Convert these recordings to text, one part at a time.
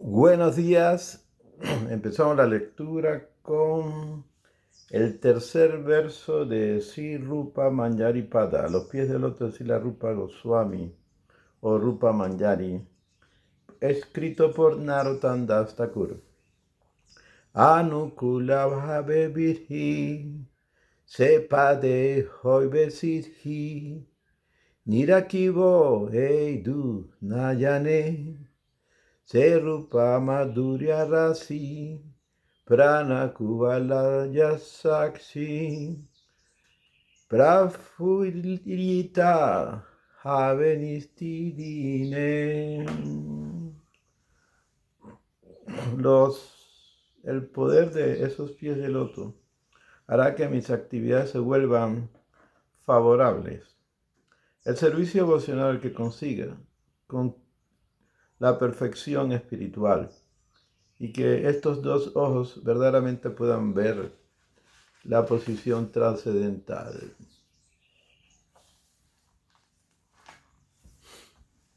Buenos días. Empezamos la lectura con el tercer verso de Sri Rupa Manjari Pada, a los pies del loto de Srila Rupa Goswami o Rupa Manjari, escrito por Narottam Das Thakur. Anukula bhave virhi sepade hoibe siddhi nirakivo eidu nayane se rupa madhurya rasi prana kuvalaya sakshi prafulita havenistidine. El poder de esos pies de loto hará que mis actividades se vuelvan favorables. El servicio devocional que consiga con la perfección espiritual y que estos dos ojos verdaderamente puedan ver la posición trascendental.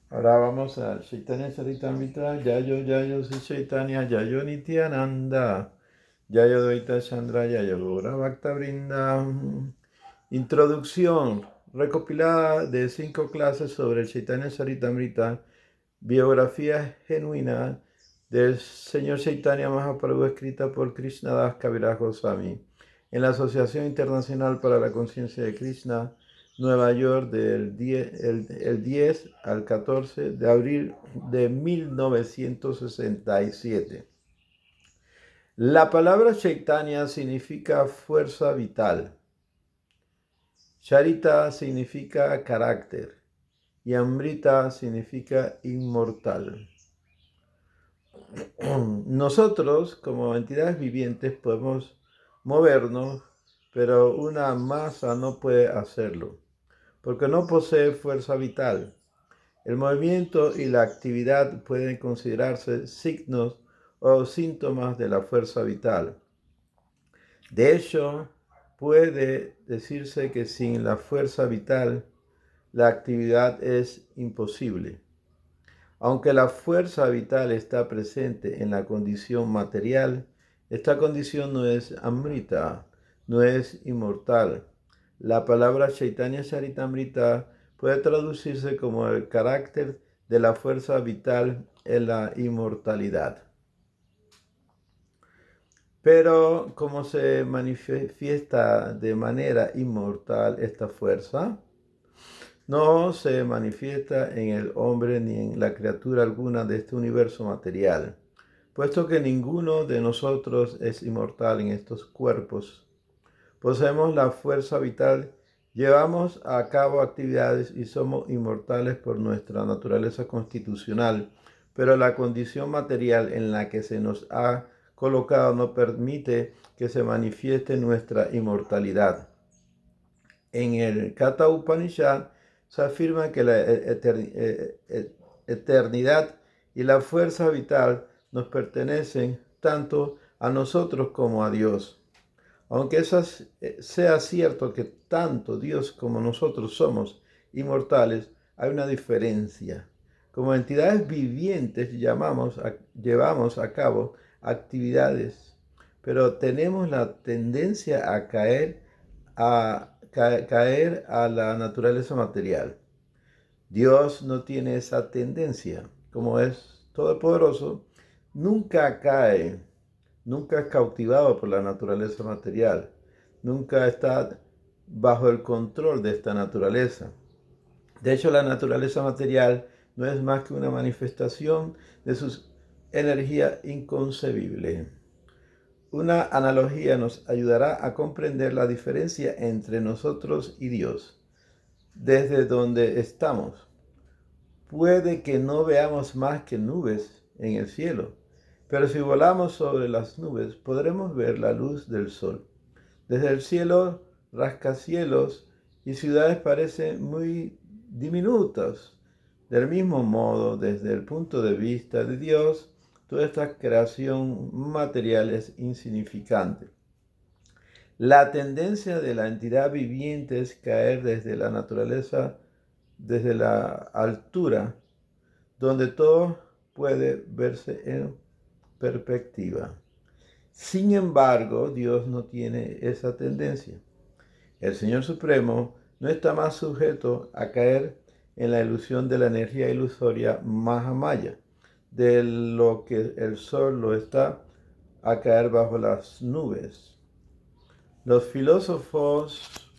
Ahora vamos a Chaitanya Charitamrita, Yayo Yayo Sri Chaitanya, Yayo Nityananda, Yayo Dvaita Chandra, Yayo Gaura Bhakta Vrinda. Introducción recopilada de 5 clases sobre el Chaitanya Charitamrita, biografía genuina del Señor Chaitanya Mahaprabhu, escrita por Krishnadas Kaviraj Goswami en la Asociación Internacional para la Conciencia de Krishna, Nueva York, del 10 al 14 de abril de 1967. La palabra Chaitanya significa fuerza vital. Charita significa carácter y Amrita significa inmortal. Nosotros, como entidades vivientes, podemos movernos, pero una masa no puede hacerlo, porque no posee fuerza vital. El movimiento y la actividad pueden considerarse signos o síntomas de la fuerza vital. De hecho, puede decirse que sin la fuerza vital, la actividad es imposible. Aunque la fuerza vital está presente en la condición material, esta condición no es amrita, no es inmortal. La palabra Chaitanya Charitamrita puede traducirse como el carácter de la fuerza vital en la inmortalidad. Pero, ¿cómo se manifiesta de manera inmortal esta fuerza? No se manifiesta en el hombre ni en la criatura alguna de este universo material, puesto que ninguno de nosotros es inmortal en estos cuerpos. Poseemos la fuerza vital, llevamos a cabo actividades y somos inmortales por nuestra naturaleza constitucional, pero la condición material en la que se nos ha colocado no permite que se manifieste nuestra inmortalidad. En el Katha Upanishad se afirma que la eternidad y la fuerza vital nos pertenecen tanto a nosotros como a Dios. Aunque sea cierto que tanto Dios como nosotros somos inmortales, hay una diferencia. Como entidades vivientes llevamos a cabo actividades, pero tenemos la tendencia a caer a la naturaleza material. Dios no tiene esa tendencia. Como es todopoderoso, nunca cae, nunca es cautivado por la naturaleza material, nunca está bajo el control de esta naturaleza. De hecho, la naturaleza material no es más que una manifestación de su energía inconcebible. Una analogía nos ayudará a comprender la diferencia entre nosotros y Dios. Desde donde estamos, puede que no veamos más que nubes en el cielo, pero si volamos sobre las nubes podremos ver la luz del sol. Desde el cielo, rascacielos y ciudades parecen muy diminutas. Del mismo modo, desde el punto de vista de Dios, toda esta creación material es insignificante. La tendencia de la entidad viviente es caer desde la naturaleza, desde la altura, donde todo puede verse en perspectiva. Sin embargo, Dios no tiene esa tendencia. El Señor Supremo no está más sujeto a caer en la ilusión de la energía ilusoria Mahamaya, de lo que el sol lo está a caer bajo las nubes. Los filósofos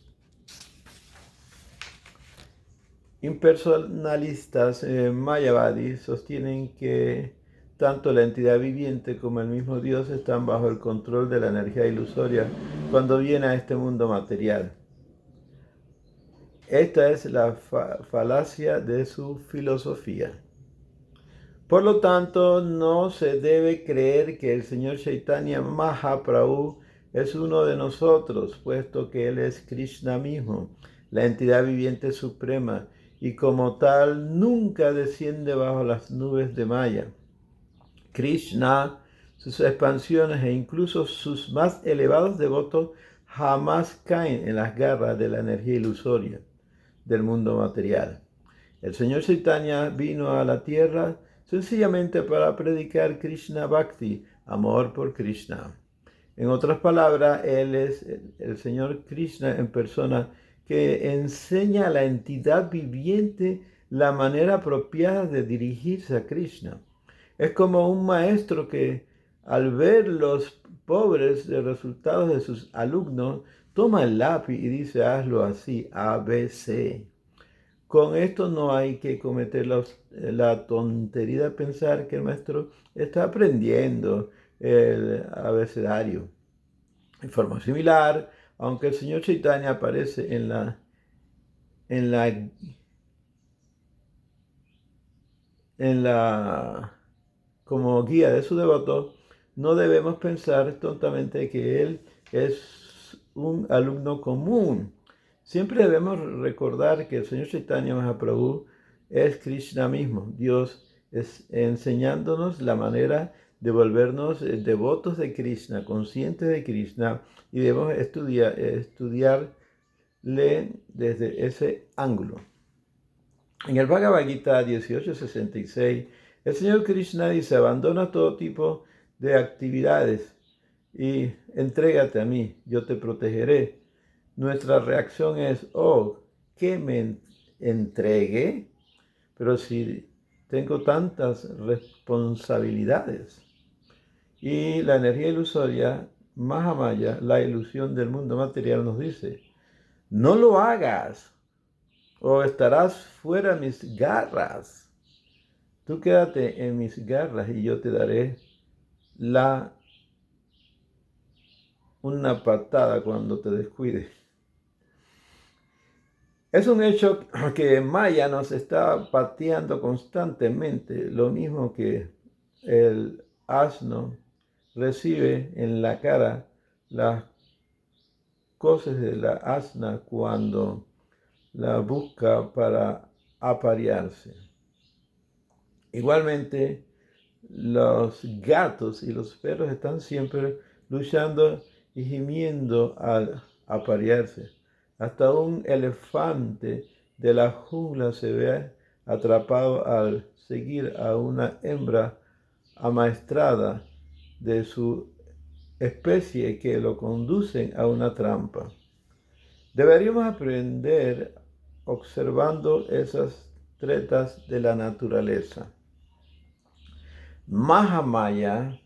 impersonalistas Mayavadi sostienen que tanto la entidad viviente como el mismo Dios están bajo el control de la energía ilusoria cuando viene a este mundo material. Esta es la falacia de su filosofía. Por lo tanto, no se debe creer que el Señor Chaitanya Mahaprabhu es uno de nosotros, puesto que Él es Krishna mismo, la entidad viviente suprema, y como tal nunca desciende bajo las nubes de Maya. Krishna, sus expansiones e incluso sus más elevados devotos jamás caen en las garras de la energía ilusoria del mundo material. El Señor Chaitanya vino a la tierra sencillamente para predicar Krishna Bhakti, amor por Krishna. En otras palabras, Él es el Señor Krishna en persona que enseña a la entidad viviente la manera apropiada de dirigirse a Krishna. Es como un maestro que al ver los pobres resultados de sus alumnos, toma el lápiz y dice, hazlo así, A, B, C. Con esto no hay que cometer la tontería de pensar que el maestro está aprendiendo el abecedario. De forma similar, aunque el señor Chaitanya aparece como guía de su devoto, no debemos pensar tontamente que él es un alumno común. Siempre debemos recordar que el Señor Chaitanya Mahaprabhu es Krishna mismo. Dios es enseñándonos la manera de volvernos devotos de Krishna, conscientes de Krishna, y debemos estudiarle desde ese ángulo. En el Bhagavad Gita 18:66, el Señor Krishna dice, abandona todo tipo de actividades y entrégate a mí, yo te protegeré. Nuestra reacción es, oh, que me entregue, pero si tengo tantas responsabilidades. Y la energía ilusoria, Mahamaya, la ilusión del mundo material, nos dice, no lo hagas o estarás fuera de mis garras. Tú quédate en mis garras y yo te daré una patada cuando te descuides. Es un hecho que Maya nos está pateando constantemente, lo mismo que el asno recibe en la cara las cosas de la asna cuando la busca para aparearse. Igualmente, los gatos y los perros están siempre luchando y gimiendo al aparearse. Hasta un elefante de la jungla se ve atrapado al seguir a una hembra amaestrada de su especie que lo conducen a una trampa. Deberíamos aprender observando esas tretas de la naturaleza. Mahamaya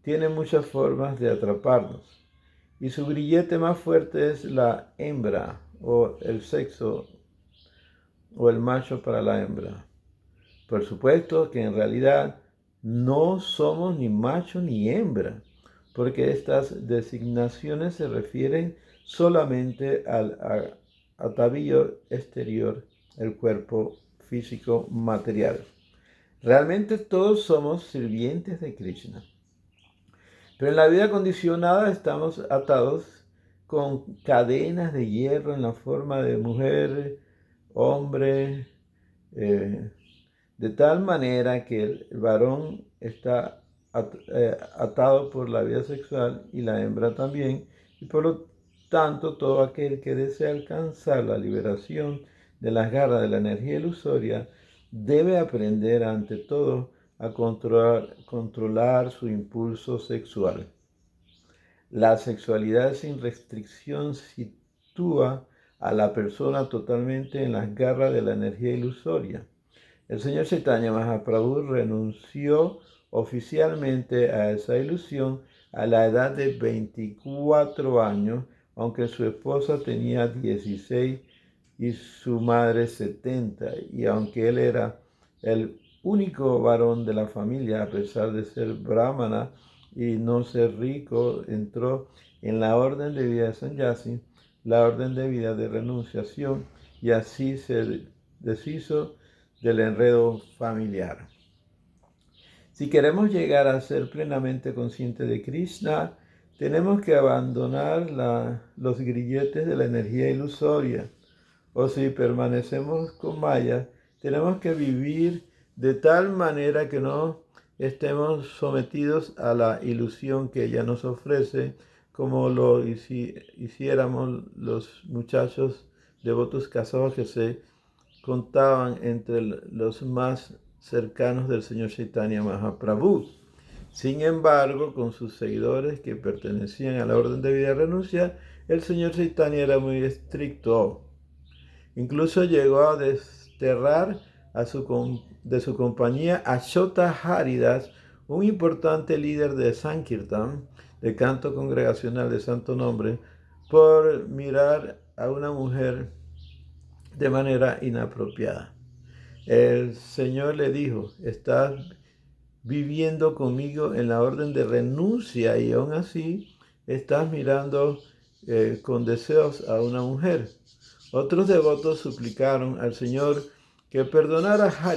tiene muchas formas de atraparnos y su grillete más fuerte es la hembra o el sexo o el macho para la hembra. Por supuesto que en realidad no somos ni macho ni hembra, porque estas designaciones se refieren solamente al atavío exterior, el cuerpo físico material. Realmente todos somos sirvientes de Krishna. Pero en la vida condicionada estamos atados con cadenas de hierro en la forma de mujer, hombre, de tal manera que el varón está atado por la vida sexual y la hembra también, y por lo tanto todo aquel que desea alcanzar la liberación de las garras de la energía ilusoria debe aprender ante todo a controlar su impulso sexual. La sexualidad sin restricción sitúa a la persona totalmente en las garras de la energía ilusoria. El señor Chaitanya Mahaprabhu renunció oficialmente a esa ilusión a la edad de 24 años, aunque su esposa tenía 16 y su madre 70, y aunque él era el único varón de la familia, a pesar de ser brahmana y no ser rico, entró en la orden de vida de Sannyasi, la orden de vida de renunciación, y así se deshizo del enredo familiar. Si queremos llegar a ser plenamente conscientes de Krishna, tenemos que abandonar los grilletes de la energía ilusoria. O si permanecemos con Maya, tenemos que vivir de tal manera que no estemos sometidos a la ilusión que ella nos ofrece, como lo hiciéramos los muchachos devotos casados que se contaban entre los más cercanos del señor Chaitanya Mahaprabhu. Sin embargo, con sus seguidores que pertenecían a la orden de vida de renuncia, el señor Chaitanya era muy estricto. Incluso llegó a desterrar de su compañía a Shota Haridas, un importante líder de Sankirtan, de canto congregacional de santo nombre, por mirar a una mujer de manera inapropiada. El Señor le dijo: estás viviendo conmigo en la orden de renuncia y aún así estás mirando con deseos a una mujer. Otros devotos suplicaron al Señor que perdonara a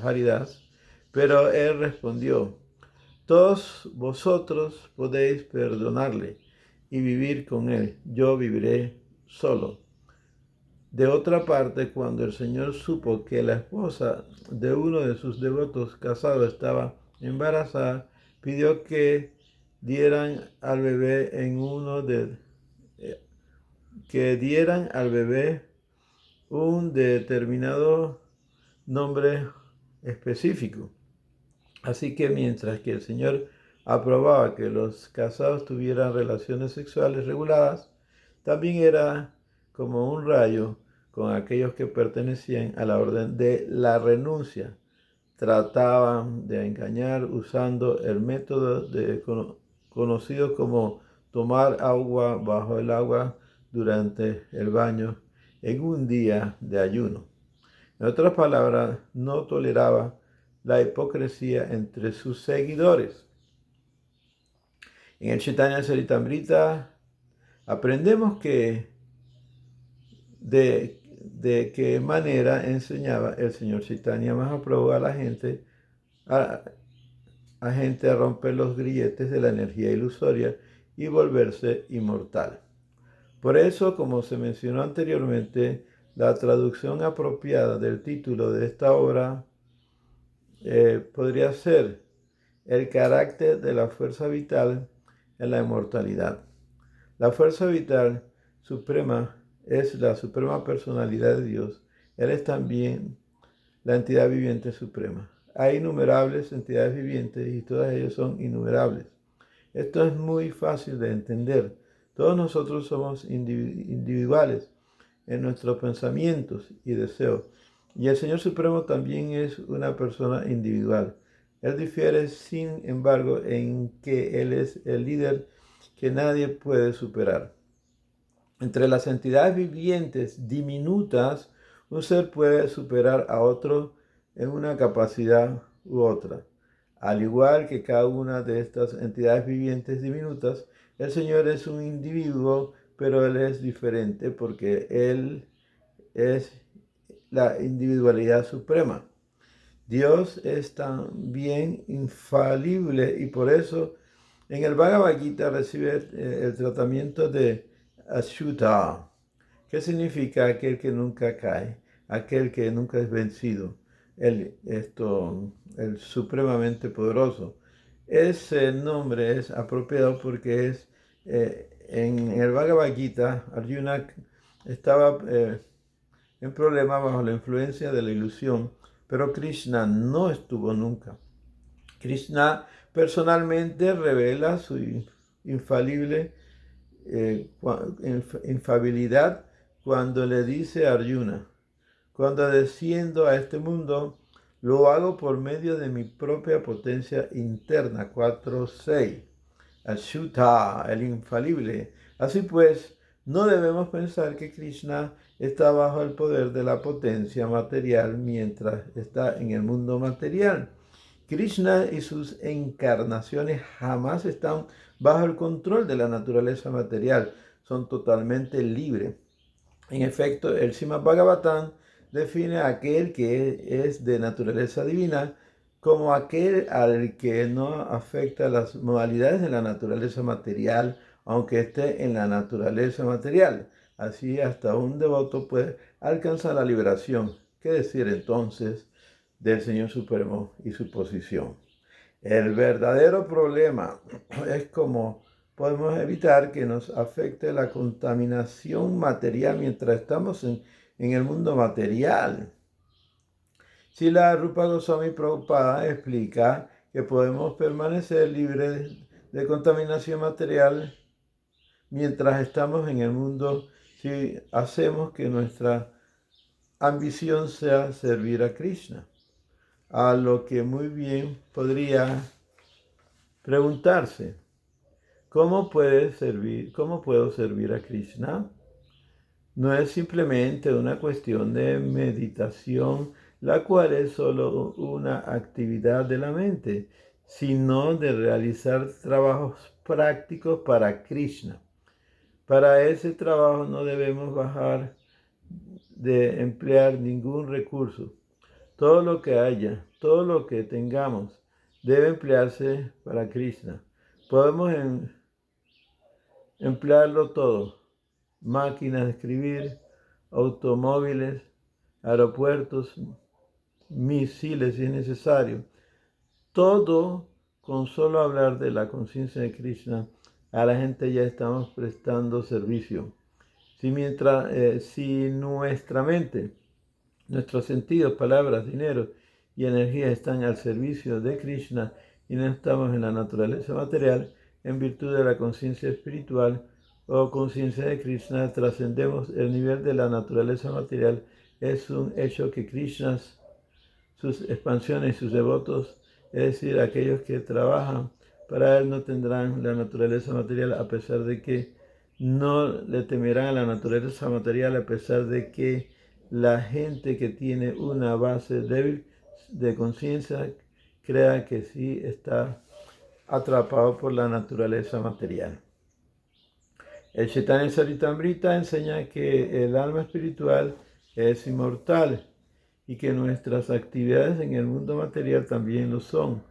Haridas, pero él respondió: todos vosotros podéis perdonarle y vivir con él, yo viviré solo. De otra parte, cuando el Señor supo que la esposa de uno de sus devotos casados estaba embarazada, pidió que dieran al bebé un determinado nombre específico. Así que mientras que el Señor aprobaba que los casados tuvieran relaciones sexuales reguladas, también era como un rayo con aquellos que pertenecían a la orden de la renuncia. Trataban de engañar usando el método conocido como tomar agua bajo el agua durante el baño en un día de ayuno. En otras palabras, no toleraba la hipocresía entre sus seguidores. En el Chaitanya Charitamrita aprendemos de qué manera enseñaba el señor Chaitanya Mahaprabhu a la gente, a gente a romper los grilletes de la energía ilusoria y volverse inmortal. Por eso, como se mencionó anteriormente, la traducción apropiada del título de esta obra podría ser el carácter de la fuerza vital en la inmortalidad. La fuerza vital suprema es la suprema personalidad de Dios. Él es también la entidad viviente suprema. Hay innumerables entidades vivientes y todas ellas son innumerables. Esto es muy fácil de entender. Todos nosotros somos individuales en nuestros pensamientos y deseos. Y el Señor Supremo también es una persona individual. Él difiere, sin embargo, en que Él es el líder que nadie puede superar. Entre las entidades vivientes diminutas, un ser puede superar a otro en una capacidad u otra. Al igual que cada una de estas entidades vivientes diminutas, el Señor es un individuo, pero Él es diferente porque Él es la individualidad suprema. Dios es también infalible y por eso en el Bhagavad Gita recibe el tratamiento de Ashuta, que significa aquel que nunca cae, aquel que nunca es vencido, el supremamente poderoso. Ese nombre es apropiado porque en el Bhagavad Gita, Arjuna estaba en problema bajo la influencia de la ilusión, pero Krishna no estuvo nunca. Krishna personalmente revela su infalible infalibilidad cuando le dice a Arjuna: cuando desciendo a este mundo, lo hago por medio de mi propia potencia interna. 4.6. Ashuta, el infalible. Así pues, no debemos pensar que Krishna está bajo el poder de la potencia material mientras está en el mundo material. Krishna y sus encarnaciones jamás están bajo el control de la naturaleza material, son totalmente libres. En efecto, el Srimad Bhagavatam define a aquel que es de naturaleza divina como aquel al que no afecta las modalidades de la naturaleza material, aunque esté en la naturaleza material. Así hasta un devoto puede alcanzar la liberación. ¿Qué decir entonces del Señor Supremo y su posición? El verdadero problema es cómo podemos evitar que nos afecte la contaminación material mientras estamos en el mundo material. Srila Rupa Goswami Prabhupada explica que podemos permanecer libres de contaminación material mientras estamos en el mundo si hacemos que nuestra ambición sea servir a Krishna. A lo que muy bien podría preguntarse: ¿cómo puedo servir a Krishna? No es simplemente una cuestión de meditación, la cual es solo una actividad de la mente, sino de realizar trabajos prácticos para Krishna. Para ese trabajo no debemos bajar de emplear ningún recurso. Todo lo que haya, todo lo que tengamos, debe emplearse para Krishna. Podemos emplearlo todo: máquinas de escribir, automóviles, aeropuertos, misiles si es necesario. Todo con solo hablar de la conciencia de Krishna, a la gente ya estamos prestando servicio. Si nuestra mente, nuestros sentidos, palabras, dinero y energía están al servicio de Krishna y no estamos en la naturaleza material, en virtud de la conciencia espiritual o conciencia de Krishna, trascendemos el nivel de la naturaleza material. Es un hecho que Krishna, sus expansiones y sus devotos, es decir, aquellos que trabajan para él, no tendrán la naturaleza material, a pesar de que no le temerán a la naturaleza material, a pesar de que la gente que tiene una base débil de conciencia crea que sí está atrapado por la naturaleza material. El Chaitanya Charitamrita enseña que el alma espiritual es inmortal y que nuestras actividades en el mundo material también lo son.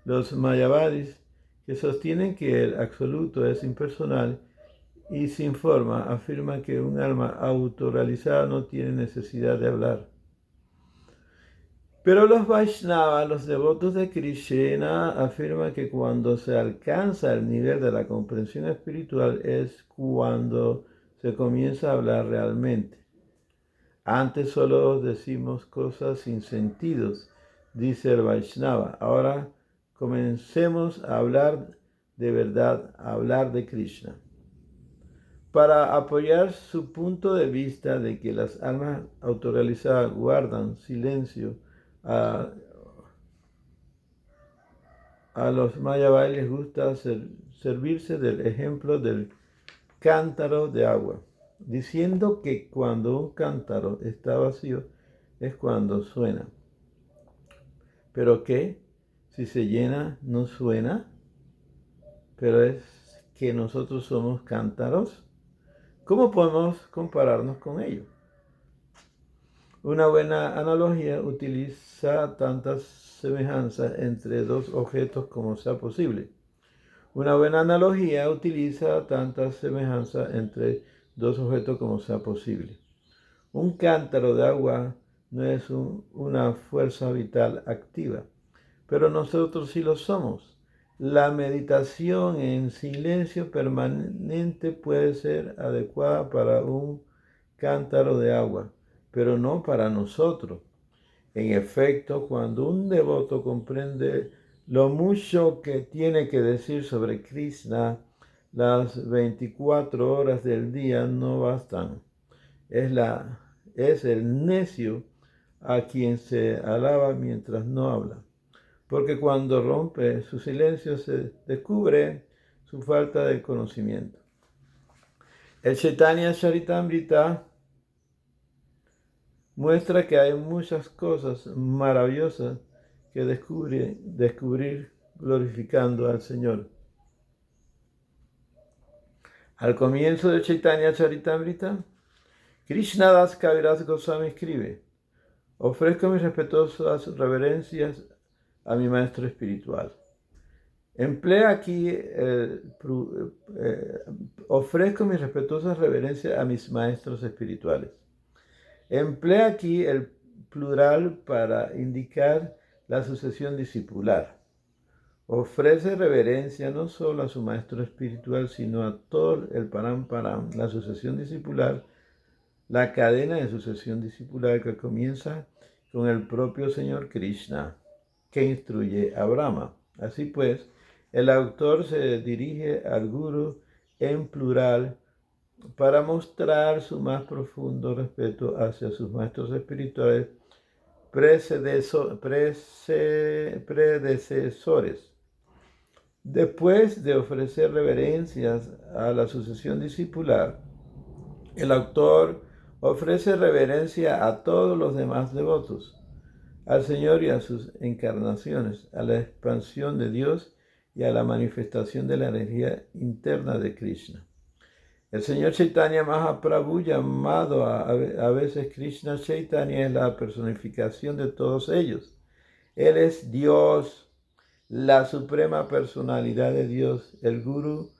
Los Mayavadis, que sostienen que el absoluto es impersonal y sin forma, afirman que un alma autorrealizada no tiene necesidad de hablar. Pero los Vaishnavas, los devotos de Krishna, afirman que cuando se alcanza el nivel de la comprensión espiritual es cuando se comienza a hablar realmente. Antes solo decimos cosas sin sentidos, dice el Vaishnava. Ahora comencemos a hablar de verdad, a hablar de Krishna. Para apoyar su punto de vista de que las almas autorrealizadas guardan silencio, a los Mayavadis les gusta servirse del ejemplo del cántaro de agua, diciendo que cuando un cántaro está vacío es cuando suena. ¿Pero qué? Si se llena, ¿no suena? Pero es que nosotros somos cántaros. ¿Cómo podemos compararnos con ellos? Una buena analogía utiliza tantas semejanzas entre dos objetos como sea posible. Una buena analogía utiliza tantas semejanzas entre dos objetos como sea posible. Un cántaro de agua no es una fuerza vital activa, pero nosotros sí lo somos. La meditación en silencio permanente puede ser adecuada para un cántaro de agua, pero no para nosotros. En efecto, cuando un devoto comprende lo mucho que tiene que decir sobre Krishna, las 24 horas del día no bastan. Es el necio a quien se alaba mientras no habla, porque cuando rompe su silencio se descubre su falta de conocimiento. El Chaitanya Charitamrita muestra que hay muchas cosas maravillosas que descubrir glorificando al Señor. Al comienzo de Chaitanya Charitamrita, Krishnadas Kaviraj Goswami escribe: ofrezco mis respetuosas reverencias a mi maestro espiritual. Emplea aquí, ofrezco mis respetuosas reverencias a mis maestros espirituales. Emplea aquí el plural para indicar la sucesión discipular. Ofrece reverencia no solo a su maestro espiritual, sino a todo el Paramparam, la sucesión discipular, la cadena de sucesión discipular que comienza con el propio Señor Krishna, que instruye a Brahma. Así pues, el autor se dirige al Guru en plural para mostrar su más profundo respeto hacia sus maestros espirituales predecesores. Después de ofrecer reverencias a la sucesión discipular, el autor ofrece reverencia a todos los demás devotos, al Señor y a sus encarnaciones, a la expansión de Dios y a la manifestación de la energía interna de Krishna. El Señor Chaitanya Mahaprabhu, llamado a veces Krishna Chaitanya, es la personificación de todos ellos. Él es Dios, la suprema personalidad de Dios, el Guru,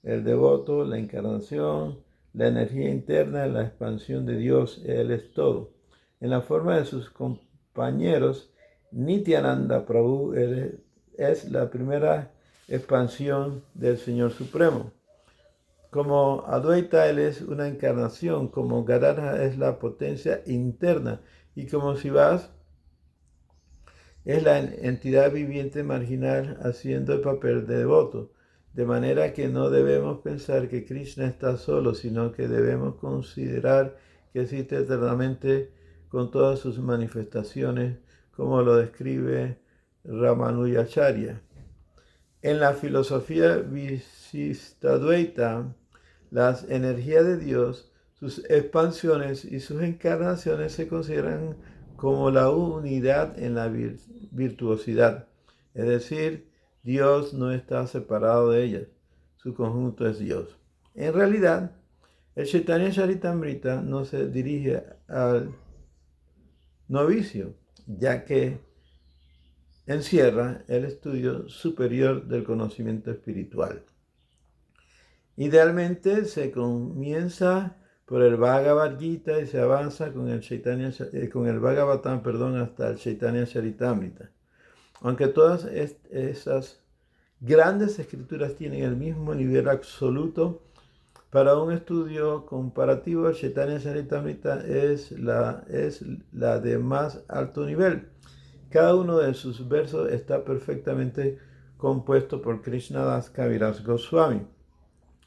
el devoto, la encarnación, la energía interna, la expansión de Dios. Él es todo. En la forma de sus compañeros, Nityananda Prabhu es la primera expansión del Señor Supremo. Como Advaita, Él es una encarnación, como Gadadhara es la potencia interna, y como Sivas es la entidad viviente marginal haciendo el papel de devoto. De manera que no debemos pensar que Krishna está solo, sino que debemos considerar que existe eternamente con todas sus manifestaciones, como lo describe Ramanujacharya. En la filosofía Visistadvaita, las energías de Dios, sus expansiones y sus encarnaciones se consideran como la unidad en la virtuosidad. Es decir, Dios no está separado de ellas. Su conjunto es Dios. En realidad, el Chaitanya Charitamrita no se dirige al novicio, ya que encierra el estudio superior del conocimiento espiritual. Idealmente se comienza por el Bhagavad Gita y se avanza con el Bhagavatam, hasta el Chaitanya Charitamrita. Aunque todas esas grandes escrituras tienen el mismo nivel absoluto, para un estudio comparativo, el Chaitanya Charitamrita es la de más alto nivel. Cada uno de sus versos está perfectamente compuesto por Krishnadas Kaviraj Goswami.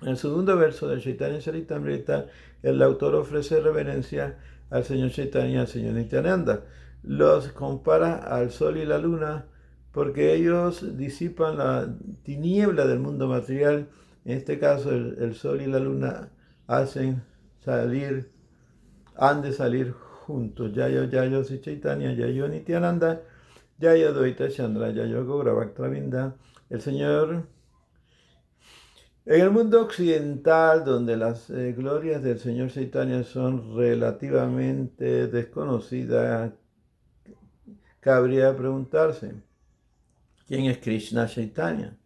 En el segundo verso del Chaitanya Charitamrita, el autor ofrece reverencia al Señor Chaitanya y al Señor Nityananda. Los compara al sol y la luna porque ellos disipan la tiniebla del mundo material. En este caso, el sol y la luna han de salir juntos. Yayo Yayo Si Chaitanya, Yayo Nityananda, Yayo Dvaita Chandra, Yayo Gaura Bhaktaravinda. El Señor, en el mundo occidental, donde las glorias del Señor Chaitanya son relativamente desconocidas, cabría preguntarse: ¿quién es Krishna Chaitanya?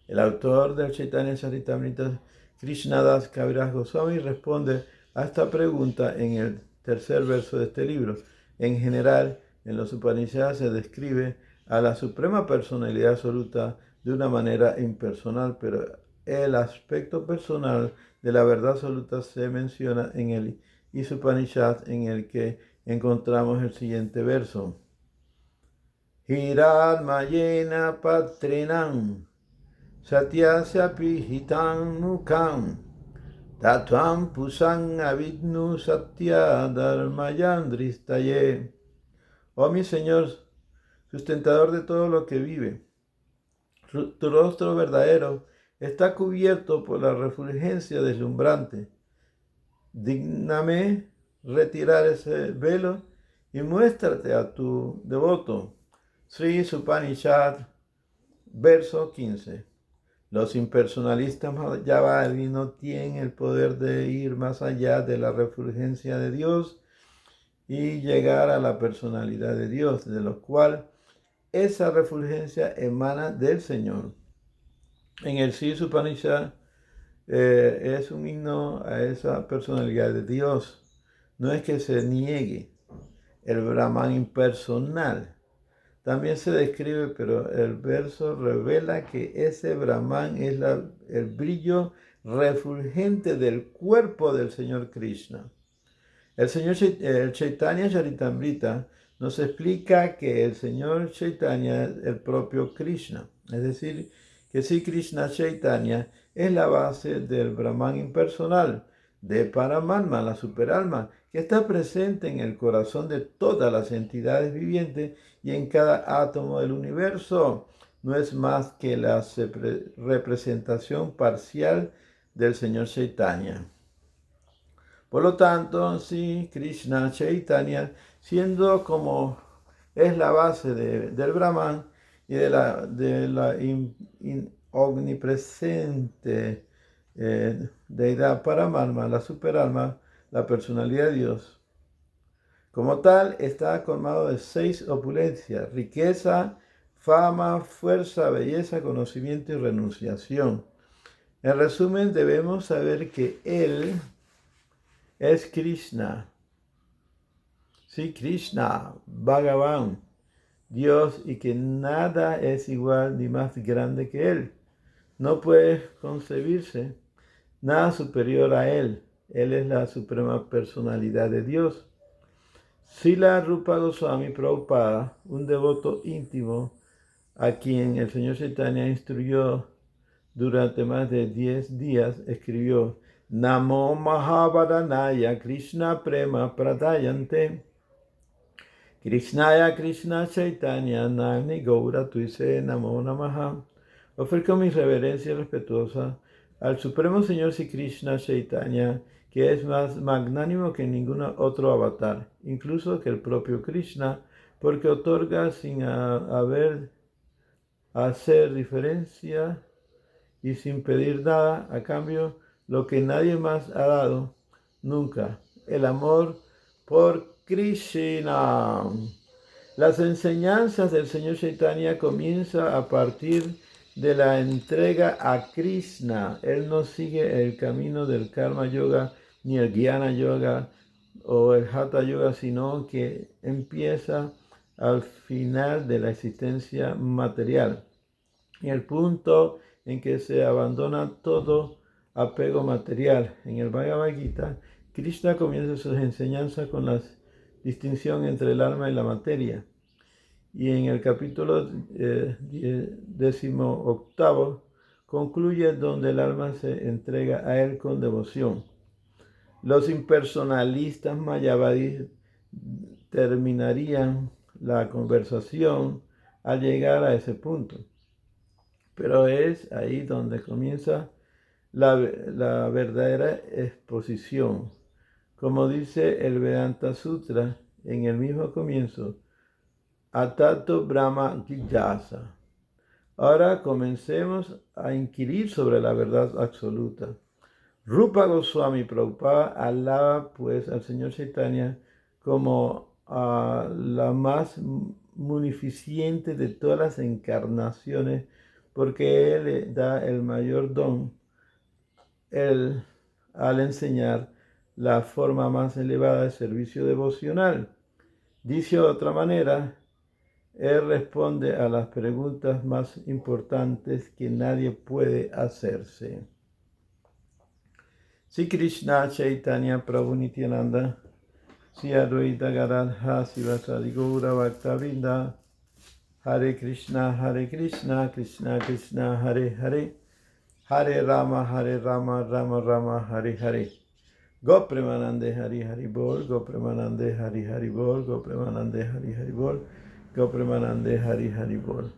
El autor del Chaitanya Charitamrita, Krishnadas Kaviraj Goswami, responde a esta pregunta en el tercer verso de este libro. En general, en los Upanishads se describe a la Suprema Personalidad Absoluta de una manera impersonal, pero el aspecto personal de la verdad absoluta se menciona en el Upanishad, en el que encontramos el siguiente verso. Hiranmayena patrinam satyasya pihitam mukam tatvam pusang avidnu satya dharmayandristaye. Oh mi Señor, sustentador de todo lo que vive, tu rostro verdadero está cubierto por la refulgencia deslumbrante. Dígname retirar ese velo y muéstrate a tu devoto. Sri Supanishad, verso 15. Los impersonalistas mayavadis no tienen el poder de ir más allá de la refulgencia de Dios y llegar a la personalidad de Dios, de lo cual esa refulgencia emana del Señor. En el Sri Supanishad es un himno a esa personalidad de Dios. No es que se niegue el Brahman impersonal. También se describe, pero el verso revela que ese Brahman es el brillo refulgente del cuerpo del Señor Krishna. El Chaitanya Charitamrita nos explica que el Señor Chaitanya es el propio Krishna. Es decir, que si Krishna Chaitanya es la base del Brahman impersonal, de Paramatma, la superalma, que está presente en el corazón de todas las entidades vivientes y en cada átomo del universo. No es más que la representación parcial del Señor Chaitanya. Por lo tanto, sí, Krishna Chaitanya, siendo como es la base del Brahman y de la omnipresente deidad Paramatma, la superalma, la personalidad de Dios. Como tal, está colmado de 6 opulencias: riqueza, fama, fuerza, belleza, conocimiento y renunciación. En resumen, debemos saber que Él es Krishna. Sí, Krishna, Bhagavan, Dios, y que nada es igual ni más grande que Él. No puede concebirse nada superior a Él. Él es la suprema personalidad de Dios. Srila Rupa Goswami Prabhupada, un devoto íntimo a quien el Señor Chaitanya instruyó durante más de 10 días, escribió: Namo Mahabadanaya Krishna Prema Pradayante Krishnaya Krishna Chaitanya Nagni Gaura Tuise Namo Namaha. Ofrezco mis reverencias respetuosas al Supremo Señor Sri Krishna Chaitanya, que es más magnánimo que ningún otro avatar, incluso que el propio Krishna, porque otorga sin hacer diferencia y sin pedir nada a cambio lo que nadie más ha dado nunca: el amor por Krishna. Las enseñanzas del Señor Chaitanya comienzan a partir de la entrega a Krishna. Él no sigue el camino del Karma Yoga ni el Jnana Yoga o el Hatha Yoga, sino que empieza al final de la existencia material, en el punto en que se abandona todo apego material. En el Bhagavad Gita, Krishna comienza sus enseñanzas con la distinción entre el alma y la materia. Y en el capítulo 18 concluye donde el alma se entrega a él con devoción. Los impersonalistas mayavadis terminarían la conversación al llegar a ese punto. Pero es ahí donde comienza la verdadera exposición. Como dice el Vedanta Sutra en el mismo comienzo: Atato Brahma Jigyasa. Ahora comencemos a inquirir sobre la verdad absoluta. Rupa Goswami Prabhupada alaba pues al Señor Chaitanya como a la más munificente de todas las encarnaciones, porque Él le da el mayor don al enseñar la forma más elevada de servicio devocional. Dice de otra manera, Él responde a las preguntas más importantes que nadie puede hacerse. Sri Krishna Chaitanya Prabhu Nityananda, Sri Advaita Gadadhara Sivasadi Gaura Bhakta Vrinda, Hare Krishna, Krishna Krishna, Hare Hare, Hare Rama, Rama Rama, Hare Hare. Gopremanande Hari Hari Bol, Gopremanande Hari Hari Bol, Gopremanande Hari Hari Bol, Gopremanande Hari Hari Bol.